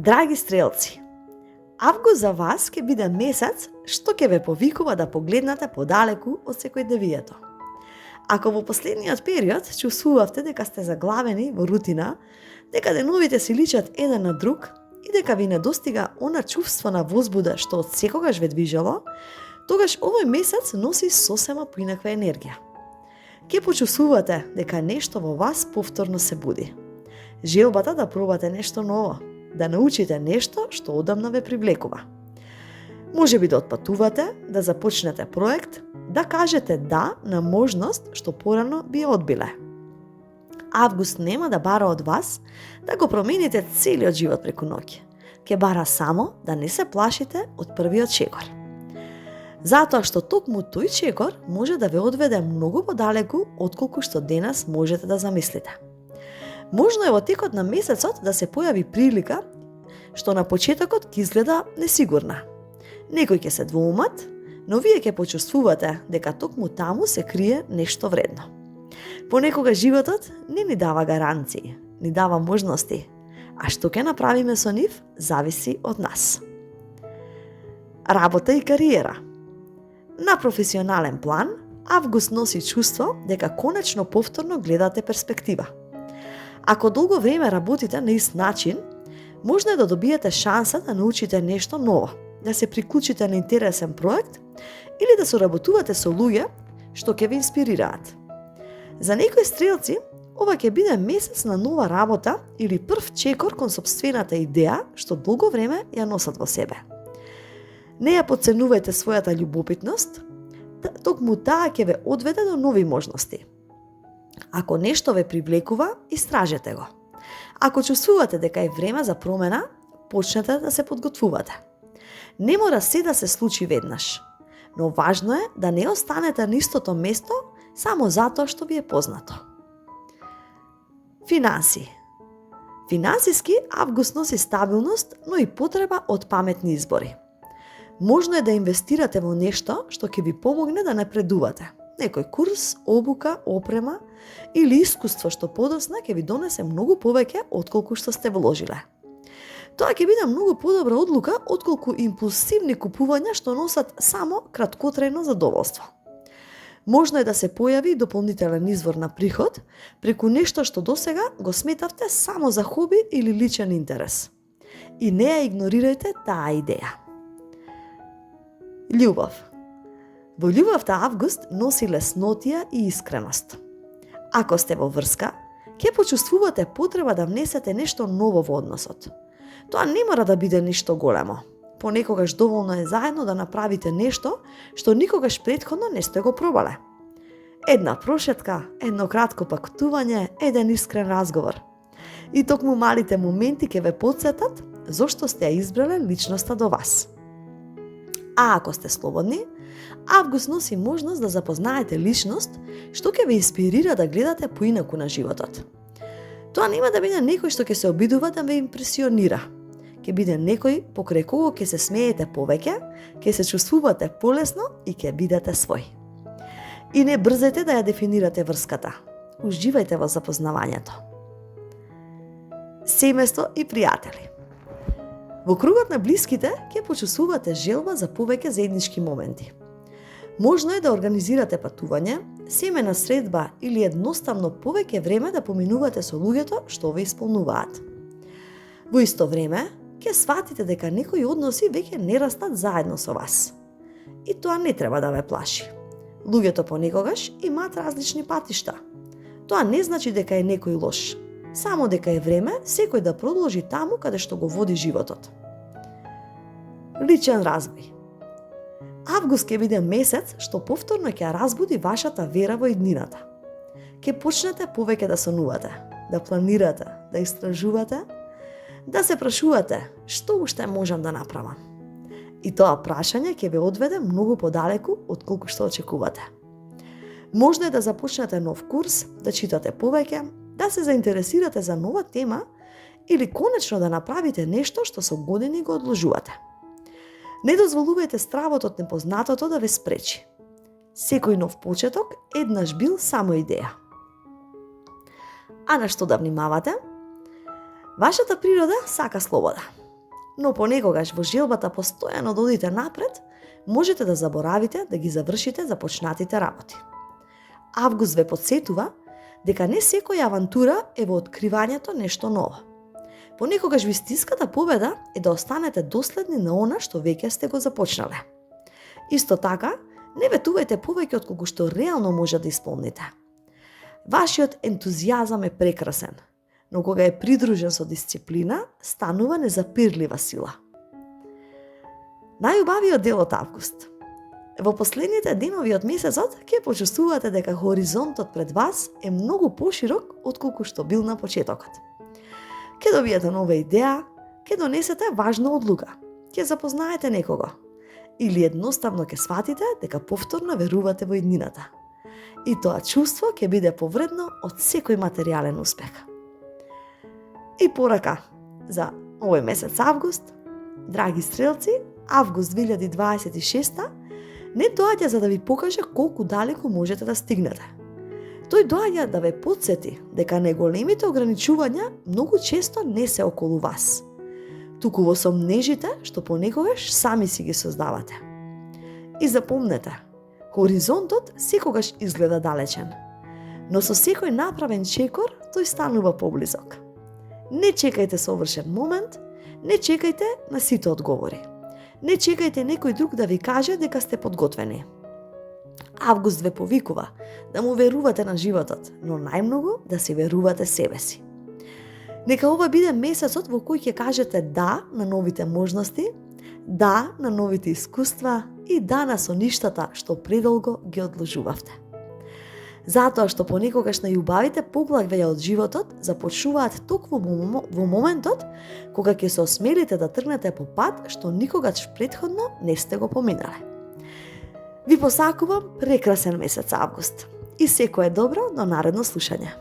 Драги стрелци, август за вас ќе биде месец што ќе ве повикува да погледнете подалеку од секојдневието. Ако во последниот период чувствувавте дека сте заглавени во рутина, дека деновите си личат еден на друг и дека ви недостига она чувство на возбуда што од секогаш ве движело, тогаш овој месец носи сосема поинаква енергија. Ќе почувствувате дека нешто во вас повторно се буди. Желбата да пробате нешто ново, да научите нешто што одамна ве привлекува. Можеби да отпатувате, да започнете проект, да кажете да на можност што порано би одбиле. Август нема да бара од вас да го промените целиот живот преку ноќ. Ке бара само да не се плашите од првиот чекор. Затоа што токму тој чекор може да ве одведе многу подалеку отколку што денес можете да замислите. Можно е во текот на месецот да се појави прилика што на почетокот ќе изгледа несигурна. Некои ќе се двоумат, но вие ќе почувствувате дека токму таму се крие нешто вредно. Понекога животот не ни дава гаранции, ни дава можности, а што ќе направиме со нив зависи од нас. Работа и кариера. На професионален план, август носи чувство дека конечно повторно гледате перспектива. Ако долго време работите на ист начин, можно е да добиете шанса да научите нешто ново, да се приклучите на интересен проект или да соработувате со луѓе што ќе ве инспирираат. За некои стрелци, ова ќе биде месец на нова работа или прв чекор кон сопствената идеја што долго време ја носат во себе. Не ја потценувајте својата љубопитност, токму таа ќе ве одведе до нови можности. Ако нешто ве привлекува, истражете го. Ако чувствувате дека е време за промена, почнете да се подготвувате. Не мора се да се случи веднаш, но важно е да не останете на истото место само затоа што ви е познато. Финанси. Финансиски август носи стабилност, но и потреба од паметни избори. Можно е да инвестирате во нешто што ќе ви помогне да напредувате. Некој курс, обука, опрема или искуство што подосна ќе ви донесе многу повеќе отколку што сте вложиле. Тоа ќе биде многу подобра одлука отколку импулсивни купувања што носат само краткотрајно задоволство. Можно е да се појави дополнителен извор на приход преку нешто што досега го сметавте само за хоби или личен интерес. И не ја игнорирајте таа идеја. Љубов. Во љубовта август носи леснотија и искреност. Ако сте во врска, ќе почувствувате потреба да внесете нешто ново во односот. Тоа не мора да биде ништо големо. Понекогаш доволно е заедно да направите нешто што никогаш претходно не сте го пробале. Една прошетка, едно кратко пакутување, еден искрен разговор. И токму малите моменти ќе ве потсетат зошто сте ја избрале личноста до вас. А ако сте слободни, август носи можност да запознаете личност што ќе ве инспирира да гледате поинаку на животот. Тоа нема да биде некој што ќе се обидува да ве импресионира. Ќе биде некој покрај кого ќе се смеете повеќе, ќе се чувствувате полесно и ќе бидете свој. И не брзете да ја дефинирате врската. Уживајте во запознавањето. Семејство и пријатели. Во кругот на блиските ќе почувствувате желба за повеќе заеднички моменти. Можно е да организирате патување, семена средба или едноставно повеќе време да поминувате со луѓето што ве исполнуваат. Во исто време, ќе сватите дека некои односи веќе не растат заедно со вас. И тоа не треба да ве плаши. Луѓето понекогаш имаат различни патишта. Тоа не значи дека е некој лош, само дека е време секој да продолжи таму каде што го води животот. Личен разбој. Август ќе биде месец што повторно ќе ја разбуди вашата вера во иднината. Ќе почнете повеќе да сонувате, да планирате, да истражувате, да се прашувате што уште можам да направам. И тоа прашање ќе ве одведе многу подалеку отколку што очекувате. Можно е да започнете нов курс, да читате повеќе, да се заинтересирате за нова тема или конечно да направите нешто што со години го одложувате. Не дозволувајте стравот од непознатото да ве спречи. Секој нов почеток еднаш бил само идеја. А на што да внимавате? Вашата природа сака слобода. Но понекогаш во желбата постојано да одите напред, можете да заборавите да ги завршите започнатите работи. Август ве потсетува дека не секоја авантура е во откривањето нешто ново. Понекогаш вистинската победа е да останете доследни на она што веќе сте го започнале. Исто така, не ветувајте повеќе од колку што реално може да исполните. Вашиот ентузијазам е прекрасен, но кога е придружен со дисциплина, станува незапирлива сила. Најубавиот дел од август. Во последните денови од месецот ќе почувствувате дека хоризонтот пред вас е многу поширок отколку што бил на почетокот. Ќе добиете нова идеја, ќе донесете важна одлука, ќе запознаете некого или едноставно ќе сватите дека повторно верувате во иднината. И тоа чувство ќе биде повредно од секој материјален успех. И порака за овој месец август, драги стрелци, август 2026 не доаѓа за да ви покаже колку далеку можете да стигнете. Тој доаѓа да ве потсети дека најголемите ограничувања многу често не се околу вас, туку во сомнежите што понекогаш сами си ги создавате. И запомнете, хоризонтот секогаш изгледа далечен, но со секој направен чекор тој станува поблизок. Не чекајте совршен момент, не чекајте на сите одговори. Не чекајте некој друг да ви каже дека сте подготвени. Август ве повикува да му верувате на животот, но најмногу да си верувате себе си. Нека ова биде месецот во кој ќе кажете да на новите можности, да на новите искуства и да на соништата што предолго ги одложувавте. Затоа што понекогаш најубавите поглавја од животот започнуваат токму во моментот кога ќе се осмелите да тргнете по пат што никогаш претходно не сте го поминале. Ви посакувам прекрасен месец август и секое добро до наредно слушање.